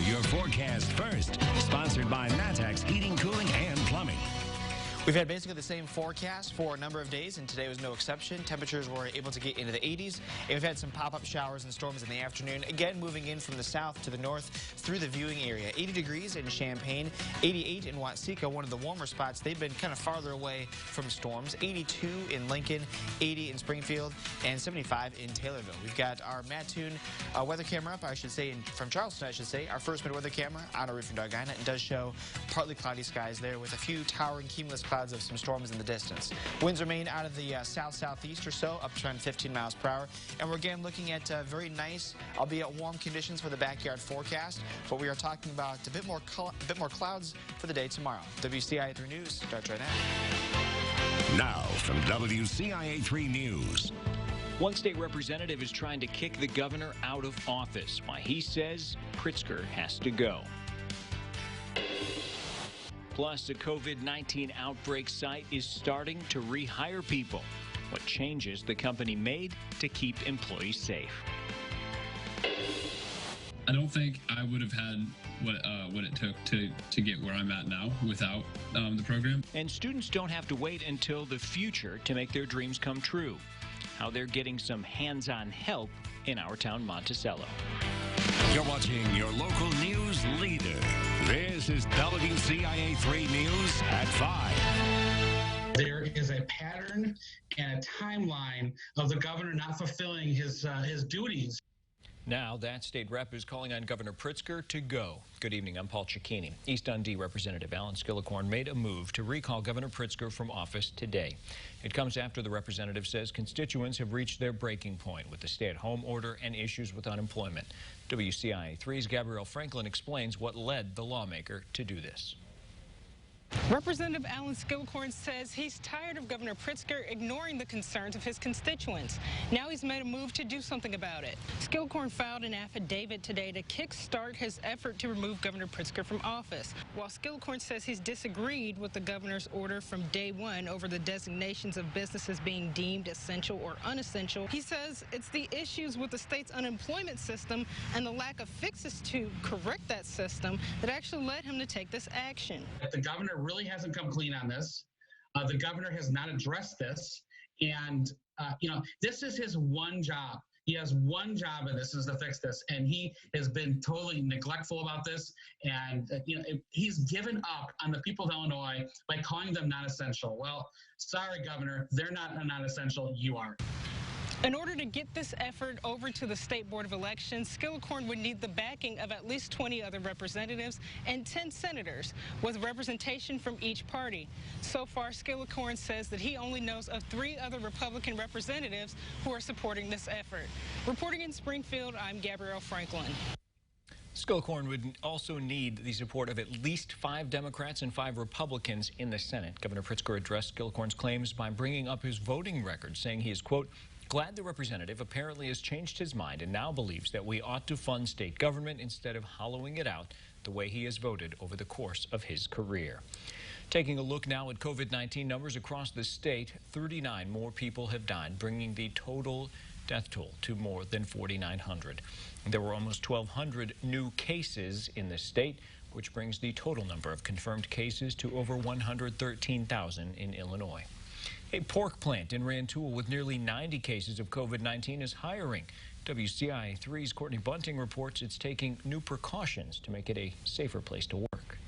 your forecast first. Sponsored by Matex Heating, Cooling, and Plumbing. We've had basically the same forecast for a number of days, and today was no exception. Temperatures were able to get into the 80s, and we've had some pop-up showers and storms in the afternoon. Again, moving in from the south to the north through the viewing area. 80 degrees in Champaign, 88 in Watseka, one of the warmer spots. They've been kind of farther away from storms. 82 in Lincoln, 80 in Springfield, and 75 in Taylorville. We've got our Mattoon weather camera up, from Charleston, I should say. Our first mid-weather camera on our roof in Dargina. It does show partly cloudy skies there with a few towering cumulus clouds of some storms in the distance. Winds remain out of the south-southeast or so, up to around 15 miles per hour. And we're again looking at very nice, albeit warm conditions for the backyard forecast. But we are talking about a bit more clouds for the day tomorrow. WCIA 3 News starts right now. Now from WCIA 3 News. One state representative is trying to kick the governor out of office. Why he says Pritzker has to go. Plus, a COVID-19 outbreak site is starting to rehire people. What changes the company made to keep employees safe? I don't think I would have had what it took to get where I'm at now without the program. And students don't have to wait until the future to make their dreams come true. How they're getting some hands-on help in our town, Monticello. You're watching your local news leader. This is WCIA 3 News at 5. There is a pattern and a timeline of the governor not fulfilling his duties. Now, that state rep is calling on Governor Pritzker to go. Good evening, I'm Paul Cicchini. East Dundee Representative Alan Skillicorn made a move to recall Governor Pritzker from office today. It comes after the representative says constituents have reached their breaking point with the stay-at-home order and issues with unemployment. WCIA 3's Gabrielle Franklin explains what led the lawmaker to do this. Representative Alan Skillicorn says he's tired of Governor Pritzker ignoring the concerns of his constituents. Now he's made a move to do something about it. Skillicorn filed an affidavit today to kickstart his effort to remove Governor Pritzker from office. While Skillicorn says he's disagreed with the governor's order from day one over the designations of businesses being deemed essential or unessential, he says it's the issues with the state's unemployment system and the lack of fixes to correct that system that actually led him to take this action. The governor really hasn't come clean on this. The governor has not addressed this. And, this is his one job. He has one job in this, is to fix this. And he has been totally neglectful about this. And, he's given up on the people of Illinois by calling them non-essential. Well, sorry, Governor, they're not non-essential. You are. In order to get this effort over to the State Board of Elections, Skillicorn would need the backing of at least 20 other representatives and 10 senators with representation from each party. So far, Skillicorn says that he only knows of 3 other Republican representatives who are supporting this effort. Reporting in Springfield, I'm Gabrielle Franklin. Skillicorn would also need the support of at least 5 Democrats and 5 Republicans in the Senate. Governor Pritzker addressed Skillicorn's claims by bringing up his voting record, saying he is, quote, glad the representative apparently has changed his mind and now believes that we ought to fund state government instead of hollowing it out the way he has voted over the course of his career. Taking a look now at COVID-19 numbers across the state, 39 more people have died, bringing the total death toll to more than 4,900. There were almost 1,200 new cases in the state, which brings the total number of confirmed cases to over 113,000 in Illinois. A pork plant in Rantoul with nearly 90 cases of COVID-19 is hiring. WCIA 3's Courtney Bunting reports it's taking new precautions to make it a safer place to work.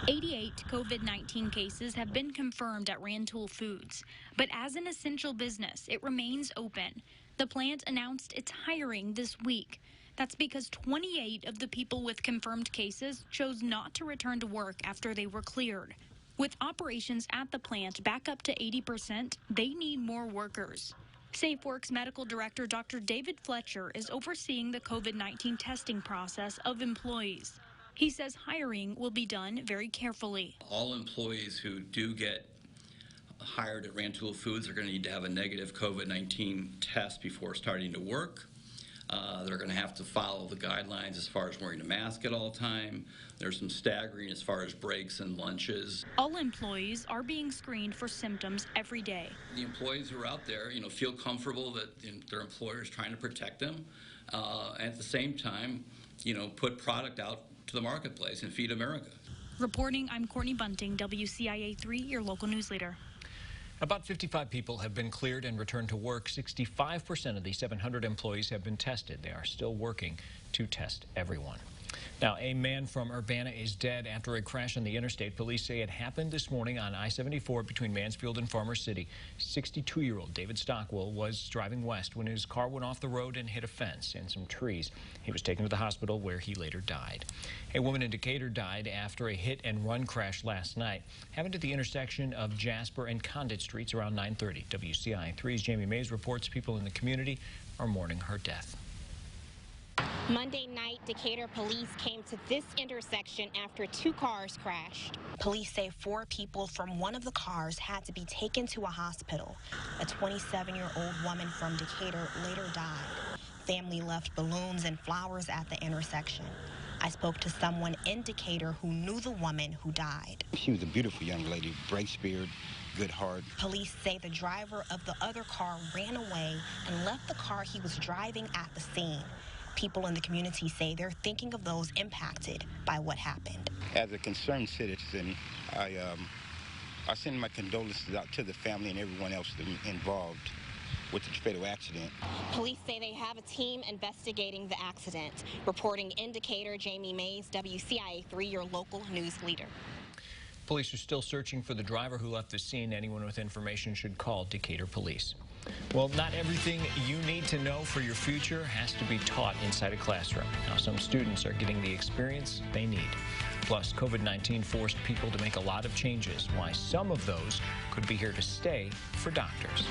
88 COVID-19 cases have been confirmed at Rantoul Foods, but as an essential business, it remains open. The plant announced it's hiring this week. That's because 28 of the people with confirmed cases chose not to return to work after they were cleared. With operations at the plant back up to 80%, they need more workers. SafeWorks Medical Director Dr. David Fletcher is overseeing the COVID-19 testing process of employees. He says hiring will be done very carefully. All employees who do get hired at Rantoul Foods are going to need to have a negative COVID-19 test before starting to work. They're going to have to follow the guidelines as far as wearing a mask at all time. There's some staggering as far as breaks and lunches. All employees are being screened for symptoms every day. The employees who are out there, feel comfortable that their employer is trying to protect them. At the same time, put product out to the marketplace and feed America. Reporting, I'm Courtney Bunting, WCIA 3, your local news leader. About 55 people have been cleared and returned to work. 65% of the 700 employees have been tested. They are still working to test everyone. Now, a man from Urbana is dead after a crash on the interstate. Police say it happened this morning on I-74 between Mansfield and Farmer City. 62-year-old David Stockwell was driving west when his car went off the road and hit a fence and some trees. He was taken to the hospital where he later died. A woman in Decatur died after a hit-and-run crash last night. Happened at the intersection of Jasper and Condit Streets around 9:30. WCIA 3's Jamie Mays reports people in the community are mourning her death. Monday night, Decatur police came to this intersection after 2 cars crashed. Police say 4 people from one of the cars had to be taken to a hospital. A 27-year-old woman from Decatur later died. Family left balloons and flowers at the intersection. I spoke to someone in Decatur who knew the woman who died. She was a beautiful young lady, bright spirit, good heart. Police say the driver of the other car ran away and left the car he was driving at the scene. People in the community say they're thinking of those impacted by what happened. As a concerned citizen, I send my condolences out to the family and everyone else involved with the fatal accident. Police say they have a team investigating the accident. Reporting in Decatur, Jamie Mays, WCIA 3, your local news leader. Police are still searching for the driver who left the scene. Anyone with information should call Decatur Police. Well, not everything you need to know for your future has to be taught inside a classroom. Now, some students are getting the experience they need. Plus, COVID-19 forced people to make a lot of changes. Why some of those could be here to stay for doctors.